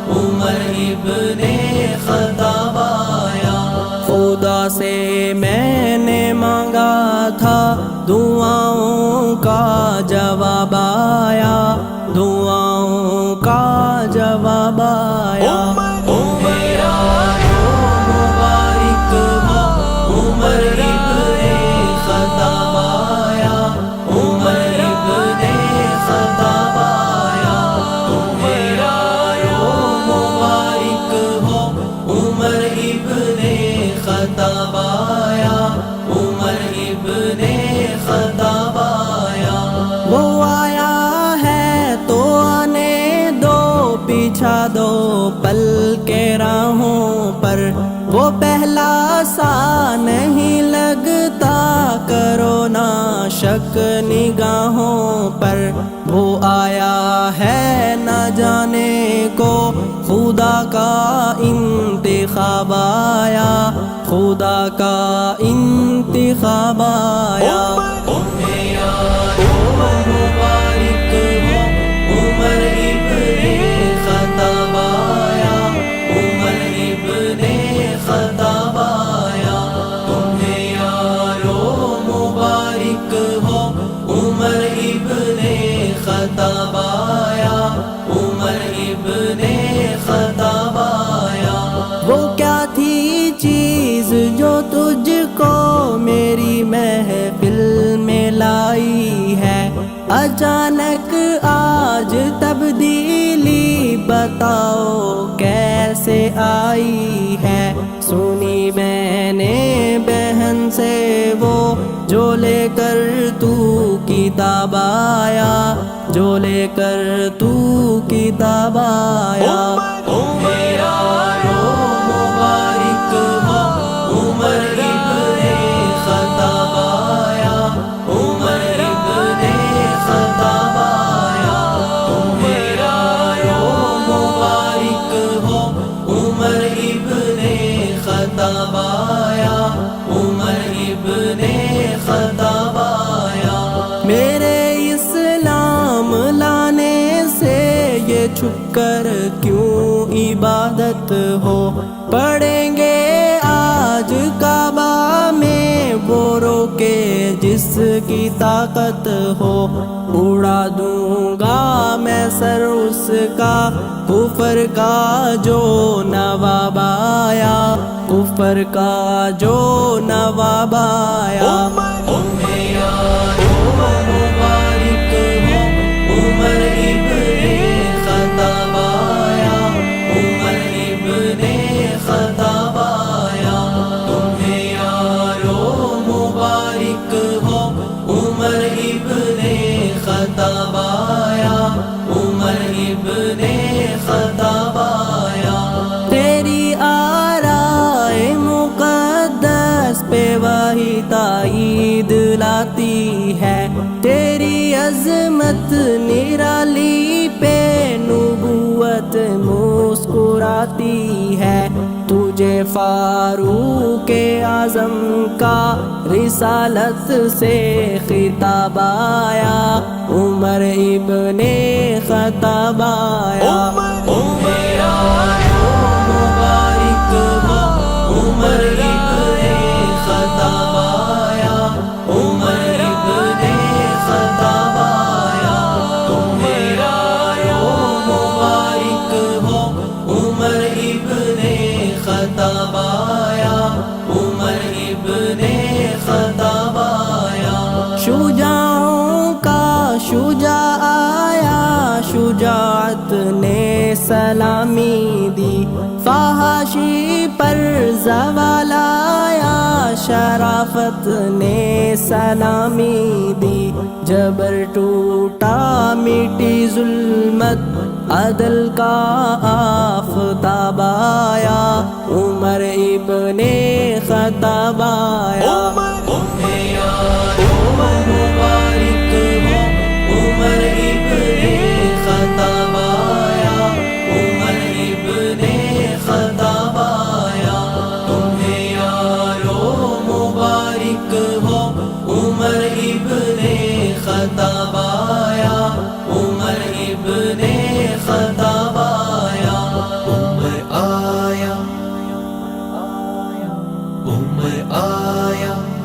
عمر ابن خطاب آیا۔ خدا سے میں نے مانگا تھا دعاؤں کا جواب آیا، دعاؤں کا جواب آیا۔ میرا مبارک ہو عمر ابن خطاب آیا، عمر ابن خطاب آیا۔ میرا مبارک ہو عمر ابن خطاب آیا، عمر ابن خطاب آیا۔ وہ آیا ہے تو آنے دو، بچھا دو پل کے راہوں پر، وہ پہلا سا نہیں لگتا، کرو نا شک نگاہوں پر۔ وہ آیا ہے نہ جانے کو خدا کا انتخاب آیا، خدا کا انتخاب آیا۔ مبارک ہو عمر ابن خطاب آیا، عمر ابن خطاب آیا۔ تمہیں یارو مبارک ہو عمر ابن خطاب آیا، عمر ابن خطاب آیا۔ وہ کیا تھی چیز جو تجھ کو میری محفل میں لائی ہے، اچانک آج تبدیلی بتاؤ کیسے آئی ہے۔ سنی میں نے بہن سے وہ جو لے کر تو کتاب آیا، جو لے کر تو کتاب آیا۔ میرا مبارک ہو عمر ابن خطاب آیا، عمر ابن خطاب آیا۔ میرا مبارک ہو عمر ابن خطاب آیا، عمر ابن خطاب آیا۔ میرے اسلام لانے سے یہ چھپ کر کیوں عبادت ہو، پڑھیں گے آج کعبہ میں وہ روکے جس کی طاقت ہو، اڑا دوں گا میں سر اس کا کفر کا جو نواب آیا، کفر کا جو نواب آیا۔ مبارک ہو عمر ابن خطاب آیا، عمر ابن خطاب آیا۔ تمہیں یارو مبارک ہو عمر ابن خطاب آیا، عمر ابن خطاب آیا۔ تیری آرائے مقدس پہ وہی تائید لاتی ہے، تیری عظمت نرالی پہ نبوت مسکراتی ہے۔ تجھے فاروق اعظم کا رسالت سے خطاب آیا، عمر ابن خطاب آیا۔ میرا مبارک ہو عمر ابن خطاب آیا، عمر ابن خطاب آیا۔ میرا مبارک ہو عمر ابن خطاب آیا، عمر ابن خطاب آیا۔ شجاعوں کا شجاع آیا، شجاعت نے سلامی دی، فحاشی پر زوال آیا، شرافت نے سلامی دی۔ جبر ٹوٹا مٹی ظلمت، عدل کا آفتاب آیا، عمر ابن خطاب آیا۔ مبارک ہو عمر ابن خطاب آیا، عمر ابن خطاب آیا۔ تمہیں یارو مبارک ہو عمر ابن خطاب آیا، عمر ابن خطاب آیا۔ عمر آیا